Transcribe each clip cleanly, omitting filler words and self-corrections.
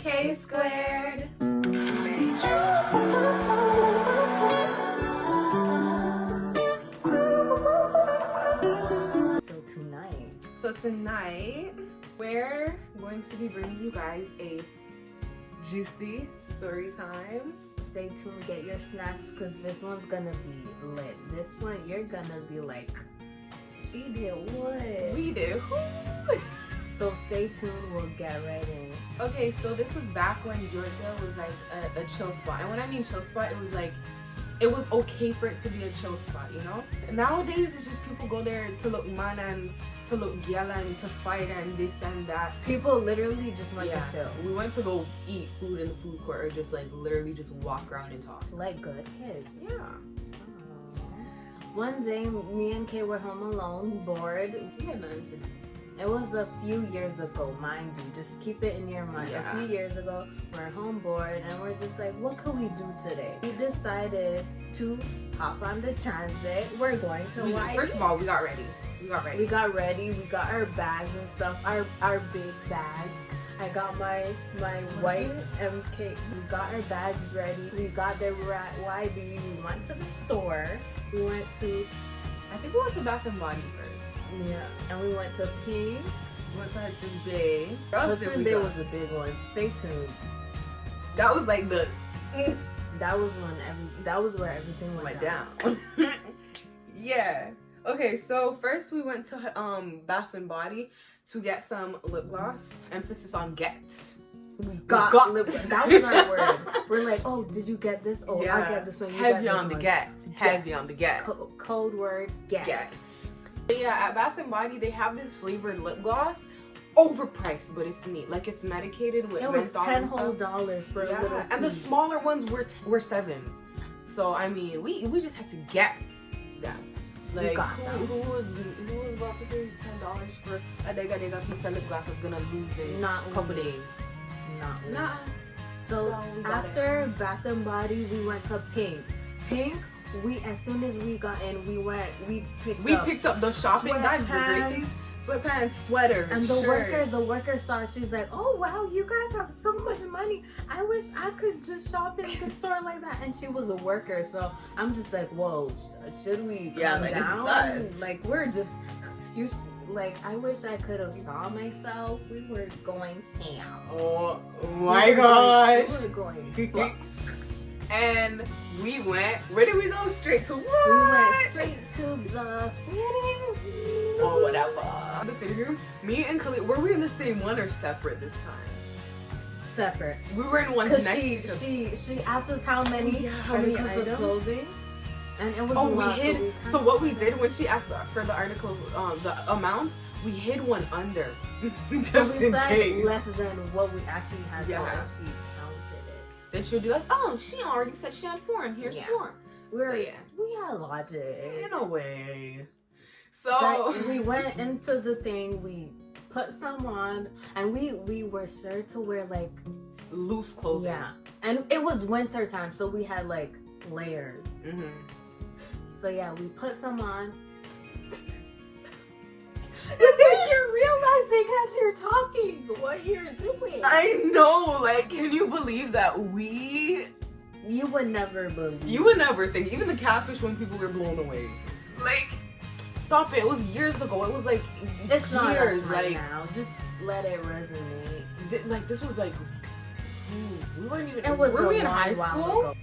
K squared. So tonight we're going to be bringing you guys a juicy story time. Stay tuned, get your snacks, because this one's gonna be lit. This one you're gonna be like, she did what? We do. So stay tuned, we'll get right in. Okay, so this was back when Yorkdale was like a chill spot. And when I mean chill spot, it was like, it was okay for it to be a chill spot, you know? Nowadays, it's just people go there to look man and to look gyal and to fight and this and that. People literally just went to chill. We went to go eat food in the food court or just like literally just walk around and talk. Like good kids. Yeah. One day, me and Kay were home alone, bored. We had nothing to do. It was a few years ago, mind you. Just keep it in your mind. Yeah. A few years ago, we're home bored and we're just like, what can we do today? We decided to hop on the transit. We're going to First of all, we got ready. We got ready. We got our bags and stuff. Our big bag. I got my white MK. We got our bags ready. We got there. We were at YB. We went to the store. We went to, I think we went to Bath and Body first. yeah, and we went to Pink. We went to Hudson Bay. Hudson Bay was a big one. Stay tuned. That was like the. That was where everything went down. Yeah. Okay, so first we went to Bath and Body to get some lip gloss. Emphasis on get. We got lip gloss. That was our word. We're like, oh, did you get this? Oh, yeah. I get this one. Heavy on the get. Heavy on the get. Code word get. Yes. But yeah, at Bath and Body they have this flavored lip gloss. Overpriced, but it's neat. Like it's medicated with. It was $10 for a little. And the smaller ones were $7. So I mean, we just had to get them. Like who was about to pay $10 for a dega piece of lip gloss that's gonna lose in a couple days? Not us. So after Bath and Body, we went to Pink. Pink. As soon as we got in, we picked up the shopping bags, the great things. Sweatpants, sweaters, and shirts. the worker saw. She's like, "Oh wow, you guys have so much money. I wish I could just shop in the store like that." And she was a worker, so I'm just like, "Whoa, should we calm down? Like we're just I wish I could have saw myself. We were going ham. Oh my gosh, we were going. And we went. Where did we go? Straight to what? We went straight to the fitting. Oh, whatever. The fitting room. Me and Kliii, were we in the same one or separate this time? Separate. We were in one next to each other. She asked us how many articles of clothing, and it was we hid. So what we did when she asked for the article, the amount, we hid one under, just so we in said case. less than what we actually had. Yeah. So she counted it. Then she'll be like, "Oh, she already said she had 4, and here's 4." We had logic in a way. So we went into the thing. We put some on, and we were sure to wear like loose clothing. Yeah, and it was winter time, so we had like layers. Mm-hmm. So yeah, we put some on. You're realizing as you're talking what you're doing. I know. Like, can you believe that You would never believe. You would never think. Even the catfish when people were blown away. Like, stop it. It was years ago. It was like it's years. Not us right now. Just let it resonate. Like this was like we weren't even. It was were we in high school?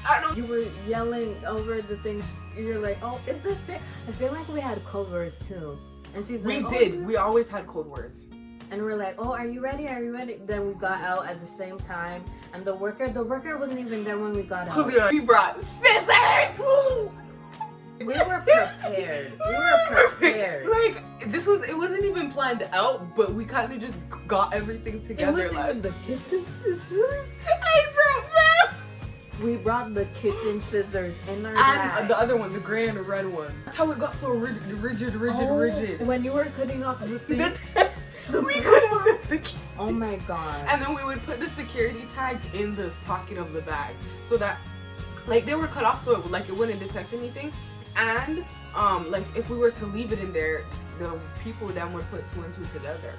I don't. You were yelling over the things. You're like, oh, is it fit? I feel like we had code words too. And she's like, we did. We always had code words. And we're like, oh, are you ready? Are you ready? Then we got out at the same time. And the worker wasn't even there when we got out. We brought scissors. We were prepared. Like it wasn't even planned out, but we kind of just got everything together. It wasn't even the kitchen scissors. I brought them. We brought the kitchen scissors in our bag. And the other one, the gray and the red one. That's how it got so rigid. When you were cutting off the thing. We could have been secure. Oh my god. And then we would put the security tags in the pocket of the bag so that like they were cut off so it wouldn't detect anything. And like if we were to leave it in there, the people then would put 2 and 2 together.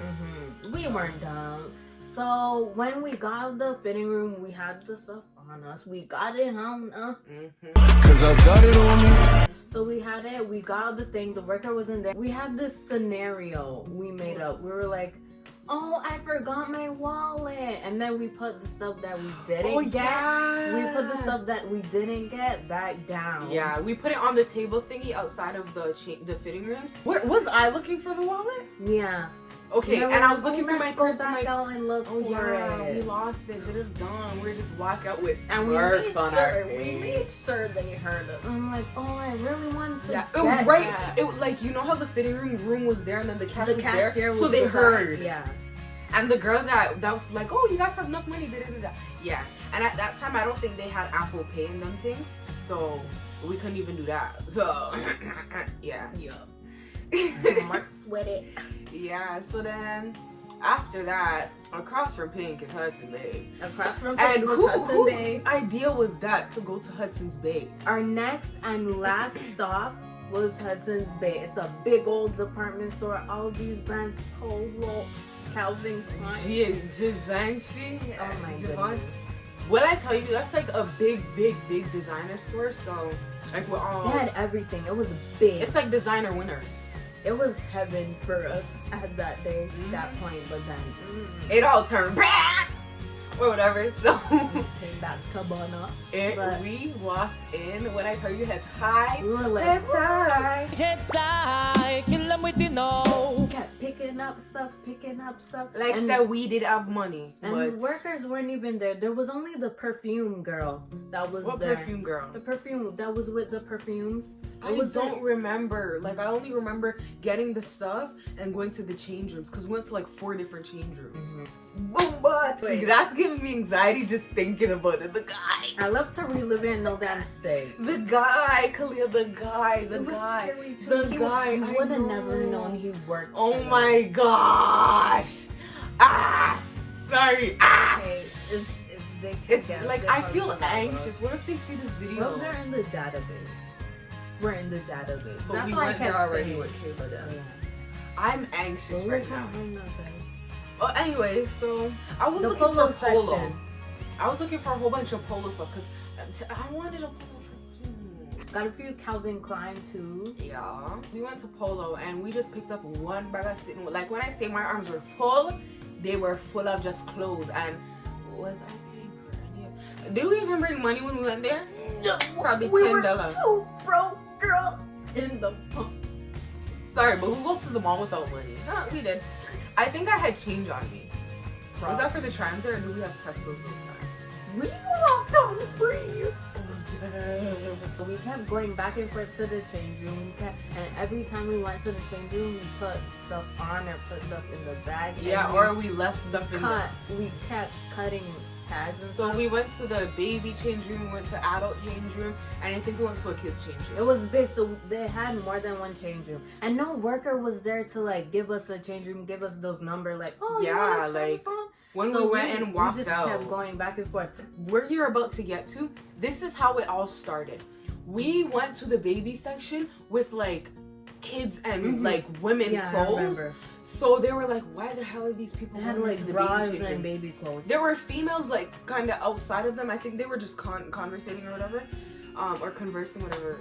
We weren't dumb. So when we got the fitting room, we had the stuff on us. We got it on us. Cause I got it on me. So we had it. We got the thing. The worker was in there. We had this scenario we made up. We were like, oh, I forgot my wallet. And then we put the stuff that we didn't get. We put the stuff that we didn't get back down. Yeah, we put it on the table thingy outside of the fitting rooms. Where was I looking for the wallet? Yeah. Okay, and I was looking for my purse. I'm like, and look for we it. lost it. Did it done. We just walk out with And smirks on our face. We made sure they heard it. I'm like, oh, I really want to. Yeah, it was right. That. It was like, you know how the fitting room was there and then the cashier was there, so they heard. Yeah. And the girl that was like, oh, you guys have enough money. Yeah. And at that time, I don't think they had Apple Pay and them things, so we couldn't even do that. So yeah. Marks with it. Yeah. So then after that, across from Pink is Hudson Bay. Across from Pink was Hudson Bay. Whose idea was that to go to Hudson's Bay? Our next and last stop was Hudson's Bay. It's a big old department store. All these brands, Polo, Calvin Klein, Givenchy. Oh my goodness. What I tell you, that's like a big designer store. So like we're all. They had everything. It was big. It's like designer winners. It was heaven for us at that day, that point, but then it all turned bad or whatever. So came back to Bono. We walked in. When I tell you heads high, we were like, heads high, kill them with the no. We kept picking up stuff. Like said, we did have money, and but workers weren't even there. There was only the perfume girl that was there. What perfume girl? The perfume that was with the perfumes. I don't remember. Like, I only remember getting the stuff and going to the change rooms because we went to like 4 different change rooms. But that's giving me anxiety just thinking about it. The guy. I love to relive it and know that I'm safe. The guy, Kliii, the guy. The guy. I would have never known he worked. Oh my gosh. Sorry. It's like, I feel anxious. What if they see this video? Well, they're in the database. We're in the database. But that's we why went there already with Kayla. Yeah. I'm anxious right now. Nothing. Oh, anyway, so I was looking for polo. I was looking for a whole bunch of polo stuff because I wanted a polo. Got a few Calvin Klein too. Yeah. We went to Polo and we just picked up one bag of sitting. Like when I say my arms were full, they were full of just clothes. And was I paying for any? Did we even bring money when we went there? No. Probably $10. We were 2 broke girls in the pump. Sorry, but who goes to the mall without money? Nah, we did. I think I had change on me. Was that for the transit or did we have pesos this time? We walked on free. We kept going back and forth to the change room. And every time we went to the change room, we put stuff on or put stuff in the bag. Yeah, or we left stuff in the... We kept cutting tags and stuff. We went to the baby change room, we went to adult change room, and I think we went to a kids change room. It was big, so they had more than one change room. And no worker was there to like give us a change room, give us those numbers like, oh yeah, like when we went and walked out. We just kept going back and forth. Where you're about to get to, this is how it all started. We went to the baby section with like kids and like women clothes. So they were like, why the hell are these people had like bras and baby clothes? There were females like kind of outside of them. I think they were just conversating or whatever, or conversing, whatever.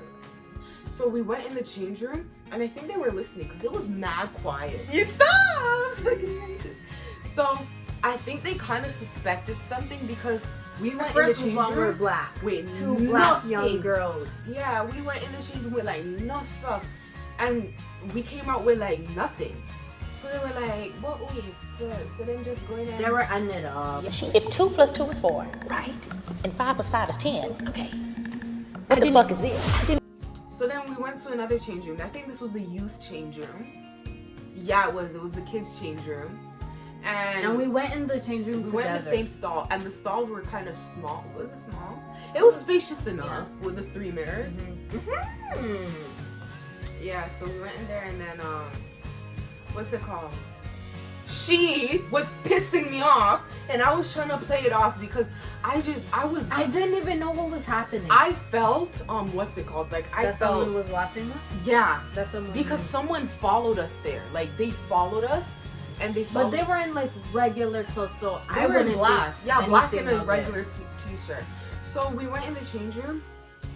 So we went in the change room and I think they were listening because it was mad quiet. You stop! So I think they kind of suspected something because we went in the change room. We're black. With 2 black young girls. Yeah, we went in the change room with like no stuff, and we came out with like nothing. So they were like, "What? Wait, so then just going in." They were ended up. If 2 + 2 is 4, right? And 5 + 5 is 10. Okay. What the fuck is this? So then we went to another change room. I think this was the youth change room. Yeah, it was. It was the kids change room. And we went in the change room together. We went in the same stall, and the stalls were kind of small. Was it small? It was spacious enough with the 3 mirrors. Yeah, so we went in there, and then what's it called? She was pissing me off, and I was trying to play it off because I didn't even know what was happening. I felt what's it called? Like I felt someone was watching us. Yeah, that someone because someone followed us there. Like they followed us. and they But they were in like regular clothes, so I were in wouldn't black. think Yeah, black and anything a of regular it. t-shirt. So we went in the change room,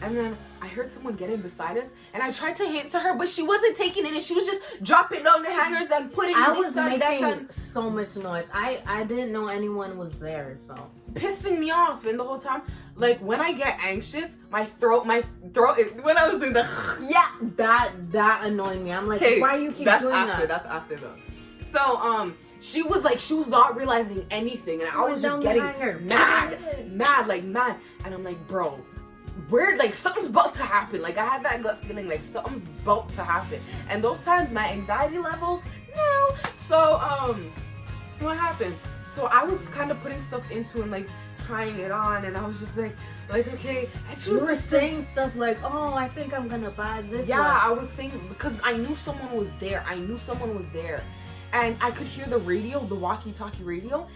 and then I heard someone get in beside us, and I tried to hint to her, but she wasn't taking it, and she was just dropping down the hangers and putting it I in was this making and so much noise. I didn't know anyone was there, so pissing me off. And the whole time, like when I get anxious, my throat when I was in the yeah, that annoyed me. I'm like, hey, why you keep that's doing after, that? That's after though. So she was not realizing anything, and I was just getting mad, and I'm like, bro, weird, like something's about to happen. Like I had that gut feeling like something's about to happen. And those times my anxiety levels, no. So what happened? So I was kind of putting stuff into and like trying it on, and I was just like okay. And she was saying stuff like, oh, I think I'm gonna buy this. Yeah, one. I was saying because I knew someone was there. And I could hear the radio, the walkie-talkie radio.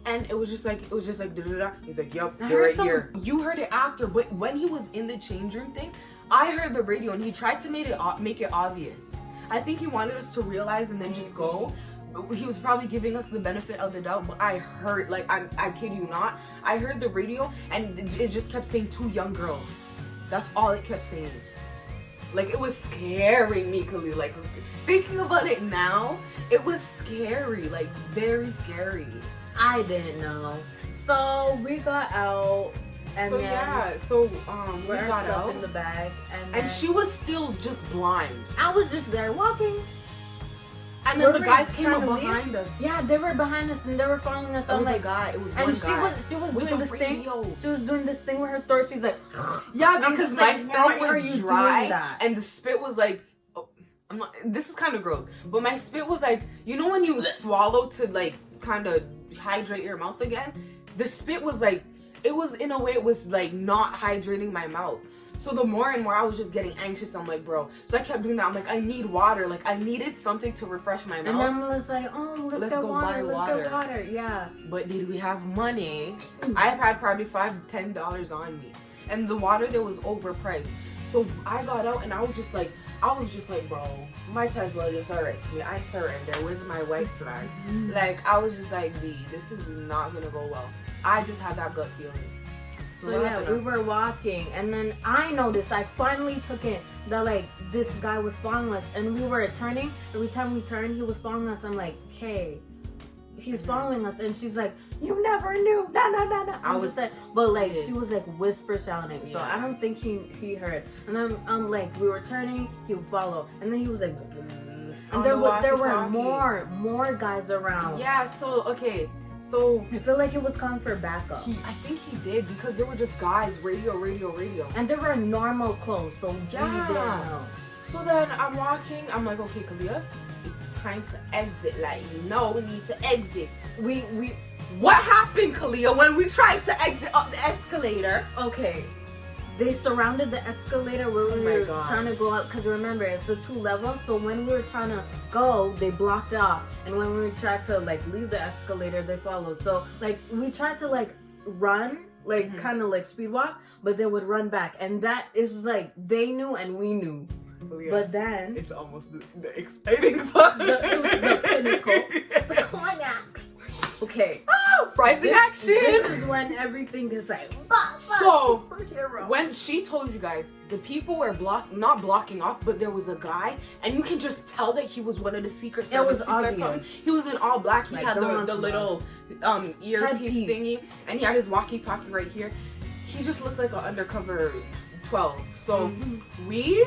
And it was just like da-da-da. He's like, yep, they're right here. You heard it after, but when he was in the change room thing, I heard the radio, and he tried to make it obvious. I think he wanted us to realize and then just go. He was probably giving us the benefit of the doubt, but I heard, like, I kid you not, I heard the radio, and it just kept saying 2 young girls. That's all it kept saying. Like, it was scaring me, Kliii. Like, thinking about it now, it was scary, like, very scary. I didn't know. So we got out, and so then we got out in the bag, and she was still just blind. I was just there walking, and then the guys came up behind us. Yeah, they were behind us and they were following us. It was a guy. It was one guy. And she was doing this thing. She was doing this thing with her throat. She's like, yeah, because my throat was dry, and the spit was like. This is kind of gross, but my spit was like, you know when you swallow to like kind of hydrate your mouth again? The spit was like, it was in a way, it was like not hydrating my mouth. So the more and more I was just getting anxious, I'm like, bro. So I kept doing that. I'm like, I need water. Like I needed something to refresh my mouth. And then I was like, oh, let's go buy water. Let's get water. Yeah. But did we have money? I had probably $5-10 on me, and the water there was overpriced. So I got out and I was just like, bro, might as well just arrest me. I surrender. Where's my white flag? Like, I was just like, B, this is not gonna go well. I just had that gut feeling. So yeah, we were walking, and then I noticed, I finally took it, that like, this guy was following us, and we were turning. Every time we turned, he was following us. I'm like, okay, he's following us, and she's like, you never knew, nah. I was like, but like, she was like whisper shouting, so I don't think he heard. And I'm like, we were turning, he would follow, and then he was like, and there were more guys around. Yeah, so okay, so I feel like it was calling for backup. I think he did, because there were just guys, radio, and they were normal clothes, so yeah. We didn't know. So then I'm walking, I'm like, okay, Kliii, it's time to exit. Like, no, we need to exit. What happened, Kliii, when we tried to exit up the escalator? Okay, they surrounded the escalator where we were trying to go up, because remember, it's the 2 levels, so when we were trying to go, they blocked off, and when we tried to like leave the escalator, they followed. So like, we tried to like run, like kind of like speed walk, but they would run back, and that is like, they knew and we knew. Yeah. But then it's almost the exciting part. The pinnacle, the climax. Okay. Rising action. This is when everything is like, so superhero. When she told you guys, the people were not blocking off, but there was a guy, and you can just tell that he was one of the Secret Service people or something. He was in all black. He like, had the little earpiece thingy, and he had his walkie-talkie right here. He just looked like an undercover 12. So ding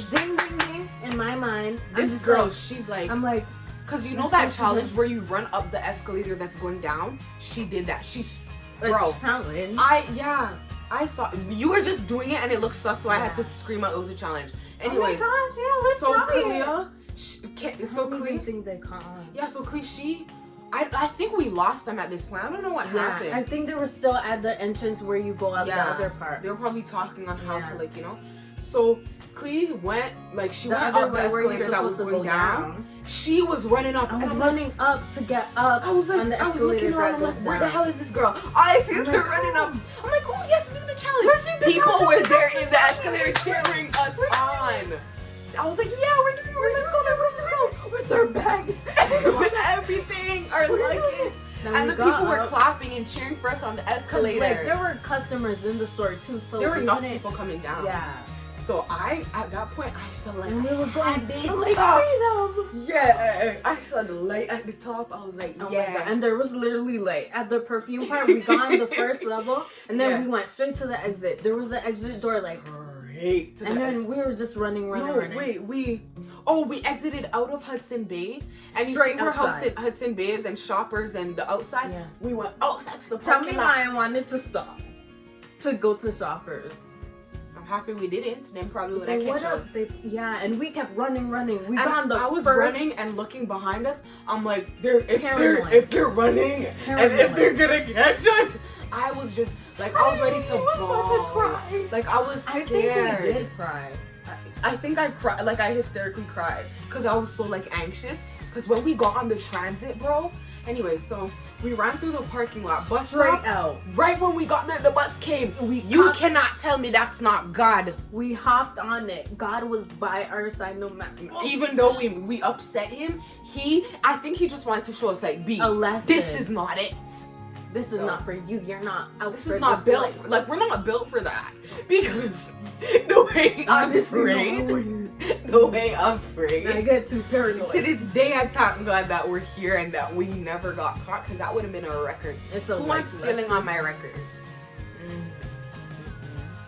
ding ding. In my mind, this girl, she's like, I'm like, cause you know that challenge where you run up the escalator that's going down? She did that. Challenge. I saw you were just doing it and it looked sus, so I had to scream out it was a challenge. Anyways, oh my gosh, yeah, Kliii, so Kliii think they caught on. Yeah, so Kliii, I think we lost them at this point. I don't know what happened. I think they were still at the entrance where you go out the other part. They were probably talking on how to, like, you know. So Kliii went, like, she went up the escalator that was going down. She was running up. I was running up to get up. I was like, I was looking around. I'm like, where the hell is this girl? All I see is her running up. I'm like, oh yes, do the challenge. People were there in the escalator cheering us on. I was like, yeah, we're doing it. Let's go. with our bags, with everything, our luggage. And the people were clapping and cheering for us on the escalator. Like, there were customers in the store too, so there were enough people coming down. Yeah. So at that point, I felt like and we were going like freedom. Yeah, I saw the light at the top. I was like, oh yeah. My God. And there was literally like at the perfume part, we got on the first level, and then we went straight to the exit. There was an exit door, like. And then we were just running. Wait, we exited out of Hudson Bay, and you Straight see where outside. Hudson Bay is and Shoppers and the outside. Yeah. We went outside to the Tell parking me lot. why I wanted to stop to go to Shoppers. I'm happy we didn't. Then probably would have They catch would us. have. Yeah, and we kept running. We got on the I was first. running and looking behind us. I'm like, if Paranoid. they're running and if they're gonna catch us, I was just like, I was ready to bawl. cry. Like I was scared. I think we did cry. I think I cried, like I hysterically cried because I was so like anxious. Because when we got on the transit, bro. Anyway, so we ran through the parking lot, bus Straight stop. out. Right when we got there, the bus came. You cannot tell me that's not God. We hopped on it. God was by our side no matter. Even though we upset him, I think he just wanted to show us like, a lesson. this is not it. This is not for you. You're not out This for is not this built. life. Like we're not built for that. Because the way I'm afraid, I get too paranoid. To this day, I thank God that we're here and that we never got caught, because that would have been a record. It's a Who wants stealing on my record?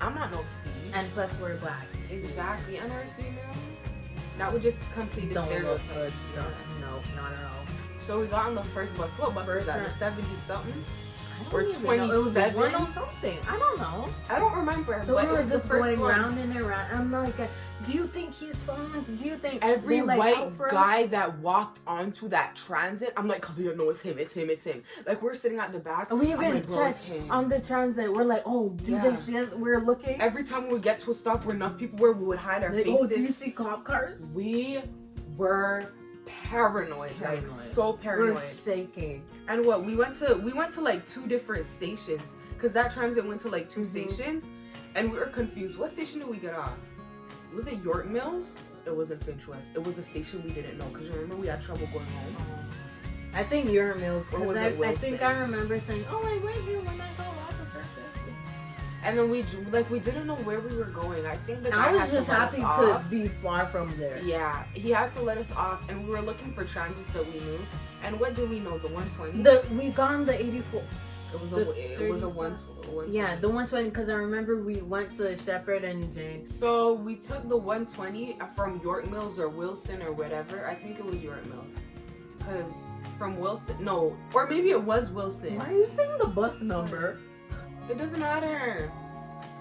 I'm not no thief. And plus, we're black. Exactly. And we're females. That would just complete the Don't look stereotype. good. No, not at all. So we got on the first bus. What bus was that? The 70 something? Or It was a 27? 1 or something. I don't know. I don't remember. So but we it were was just the first going one. round and around. I'm like, do you think he's famous? Do you think Every they're, like, white out for us? guy that walked onto that transit, I'm like, Kalia, no, it's him. Like, we're sitting at the back. And we I'm even like, bro, it's checked him. on the transit. We're like, oh, do they see us? We're looking. Every time we would get to a stop where enough people were, we would hide our Like, faces. oh, do you see cop cars? We were paranoid. Like, so paranoid. We're shaking. And what we went to like 2 different stations, because that transit went to like 2 stations, and we were confused. What station did we get off? Was it York Mills? It wasn't Finch West. It was a station we didn't know, because remember we had trouble going home. I think your Mills. Or was I it Wilson? think I remember saying, oh, I went here when I got lost the first day. And then we didn't know where we were going. I think the guy I was had just to let us happy off. to be far from there. Yeah, he had to let us off, and we were looking for transits that we knew. And what do we know? The 120. We got on the 84. It was a 120. Yeah, the 120, because I remember we went to Shepherd and Jane. So we took the 120 from York Mills or Wilson or whatever. I think it was York Mills. Because from Wilson, no, or maybe it was Wilson. Why are you saying the bus number? It doesn't matter.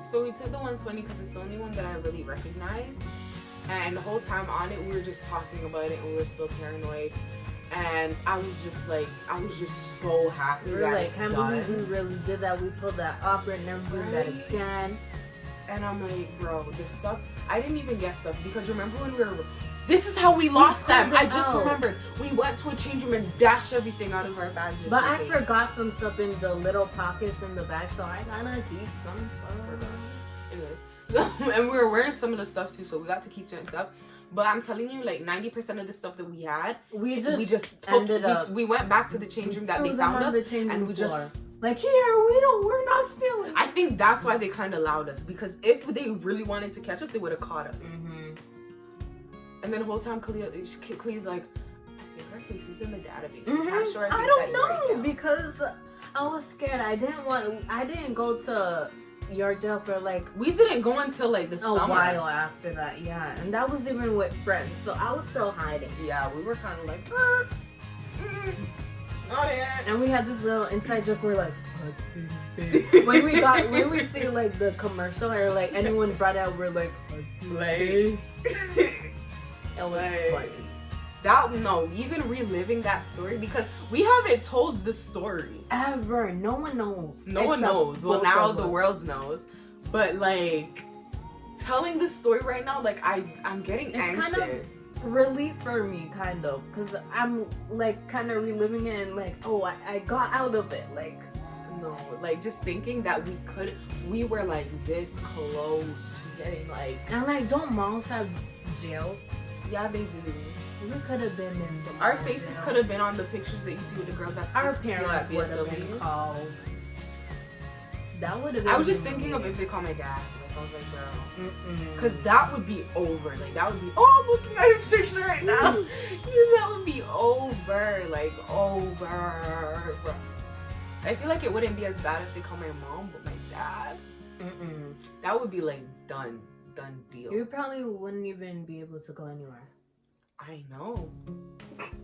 So we took the 120 because it's the only one that I really recognized. And the whole time on it, we were just talking about it and we were still paranoid. And I was just so happy We were that like, it's can't done. believe we really did that. We pulled that off. We're never doing that again. And I'm like, bro, this stuff, I didn't even get stuff, because remember when this is how we lost them. I just remembered. We went to a change room and dashed everything out of our bags. But I forgot some stuff in the little pockets in the bag, so I gotta keep some stuff. Anyways, and we were wearing some of the stuff too, so we got to keep certain stuff. But I'm telling you, like 90% of the stuff that we had, we went back to the change room that they found us, and we just like, here, we're not stealing. I think that's why they kind of allowed us, because if they really wanted to catch us, they would have caught us. And then the whole time, Klii's like, I think our face is in the database. We can't show our face I don't at you right know, now. because I was scared. I didn't go to Yorkdale for like, we didn't go until like the summer. A while after that, yeah. And that was even with friends, so I was still hiding. Yeah, we were kind of like, not it. And we had this little inside joke. We're like, Hudson's Bay. when we see like the commercial or like anyone brought out, we're like, Hudson's Bay. It was funny. Even reliving that story, because we haven't told the story ever. No one knows. No one knows. Well, now the world knows. But like, telling the story right now, like I'm getting anxious. Kind of relief for me, kind of, because I'm like kind of reliving it and like, oh, I got out of it. Like, no, like just thinking that we were like this close to getting like. And like, don't malls have jails? Yeah, they do. We could have been in the Our faces could have been on the pictures that you see with the girls that our steal parents at would have been BSW. called. That would have been. I was just thinking of if they call my dad. Like I was like, bro, because that would be over. Like that would be. Oh, I'm looking at his picture right now. That would be over. Like over. Bro. I feel like it wouldn't be as bad if they call my mom, but my dad. That would be like done deal. You probably wouldn't even be able to go anywhere. I know.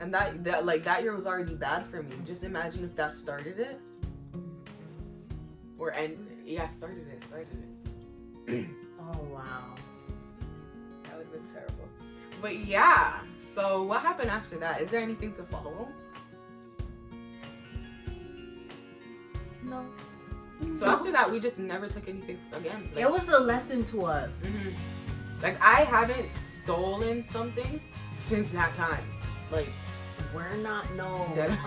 And that year was already bad for me. Just imagine if that started it. Started it. Oh wow. That would have been terrible. But yeah. So what happened after that? Is there anything to follow? No. So after that, we just never took anything again. Like, it was a lesson to us. Like I haven't stolen something since that time. Like we're not known.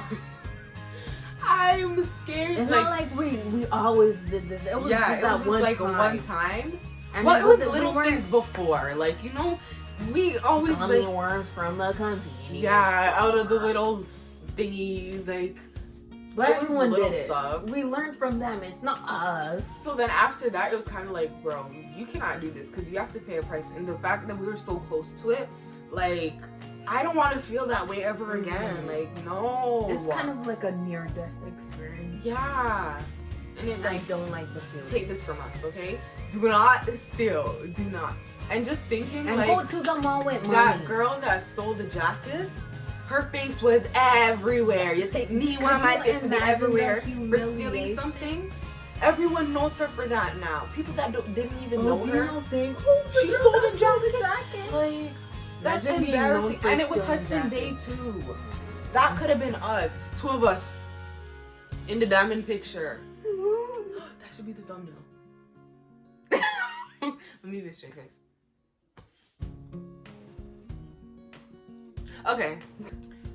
I'm scared. It's not like we always did this. It was just one time. And well, it was little things before. Like, you know, we always gummy worms from the convenience. Yeah, out of the little thingies, like. But everyone did it. Stuff. We learned from them. It's not us. So then after that, it was kind of like, bro, you cannot do this because you have to pay a price. And the fact that we were so close to it, like, I don't want to feel that way ever again. Like, no. It's kind of like a near-death experience. Yeah. And it, I don't like the feeling. Take this from us, okay? Do not steal. Do not. And just thinking, and like, go to the mall with money. That girl that stole the jackets, her face was everywhere. You take me, one of my face would be everywhere for stealing something. Everyone knows her for that now. People that didn't even know her. She stole the jacket. Like, that's embarrassing. And it was Hudson Bay too. That could have been us. Two of us. In the diamond picture. That should be the thumbnail. Let me be straight face. Okay.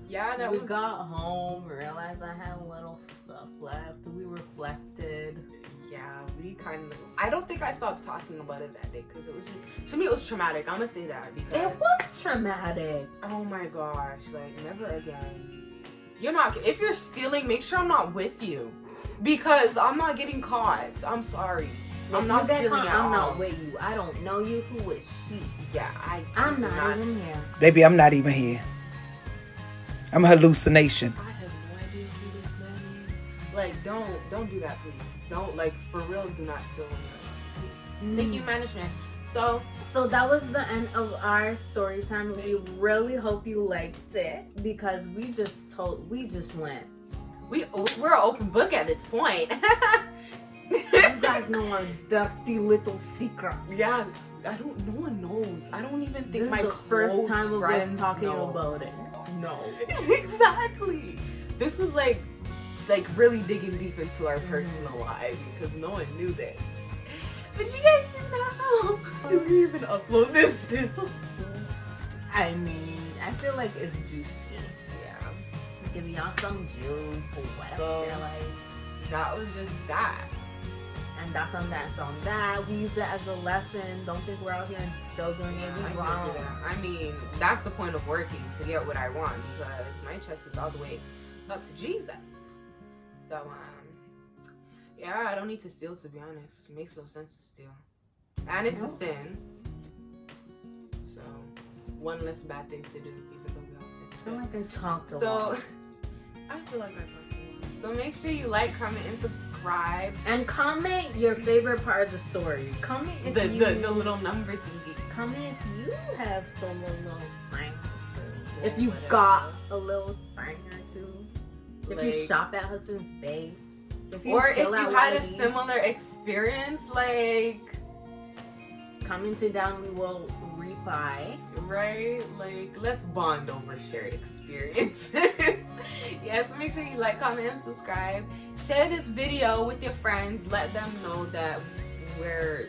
Yeah, we got home, realized I had a little stuff left. We reflected. Yeah, we kind of. I don't think I stopped talking about it that day because it was just, to me, it was traumatic. I'm gonna say that because it was traumatic. Oh my gosh, like never again. You're not. If you're stealing, make sure I'm not with you because I'm not getting caught. I'm sorry. I'm not stealing at all. I'm not with you. I don't know you. Who is she? Yeah, I'm not even here. Baby, I'm not even here. I'm a hallucination. I have no idea who this man is. Like, don't do that, please. Don't, like, for real, do not steal him. Thank you, management. So that was the end of our story time. We really hope you liked it because we just went. We're an open book at this point. You guys know our dirty little secrets. Yeah, no one knows. I don't even think this my is the first time of us talking know. about it. No. Exactly. This was like really digging deep into our personal life because no one knew this. But you guys didn't know. Do we even upload this still? I mean, I feel like it's juicy. Yeah. Give y'all some juice or whatever. So, that was just that. And that's on that. So on that, we use it as a lesson. Don't think we're out here and still doing anything wrong. I mean, that's the point of working, to get what I want, because my chest is all the way up to Jesus. So, yeah, I don't need to steal, to be honest. It makes no sense to steal. And it's a sin. So, one less bad thing to do, even though we all sin. I feel like I talked a lot. So, I feel like I talked a lot. So make sure you like, comment, and subscribe. And comment your favorite part of the story. Comment if the little number thingy. Comment if you have stolen a little thing or two. If you whatever. Got a little thing or two. If you Like, shop at Hudson's Bay. If you had a similar experience, like, comment it down, we will reply. Right? Like, let's bond over shared experiences. Yeah, so make sure you like, comment, and subscribe. Share this video with your friends. Let them know that we're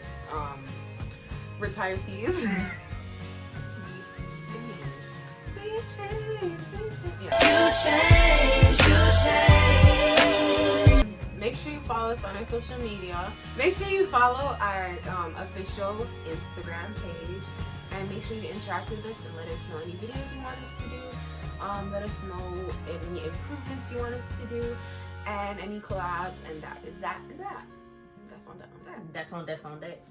retired thieves. Make sure you follow us on our social media. Make sure you follow our official Instagram page. And make sure you interact with us and let us know any videos you want us to do. Let us know any improvements you want us to do, and any collabs, and that is that and that. That's on that. That's on that.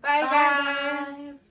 Bye guys.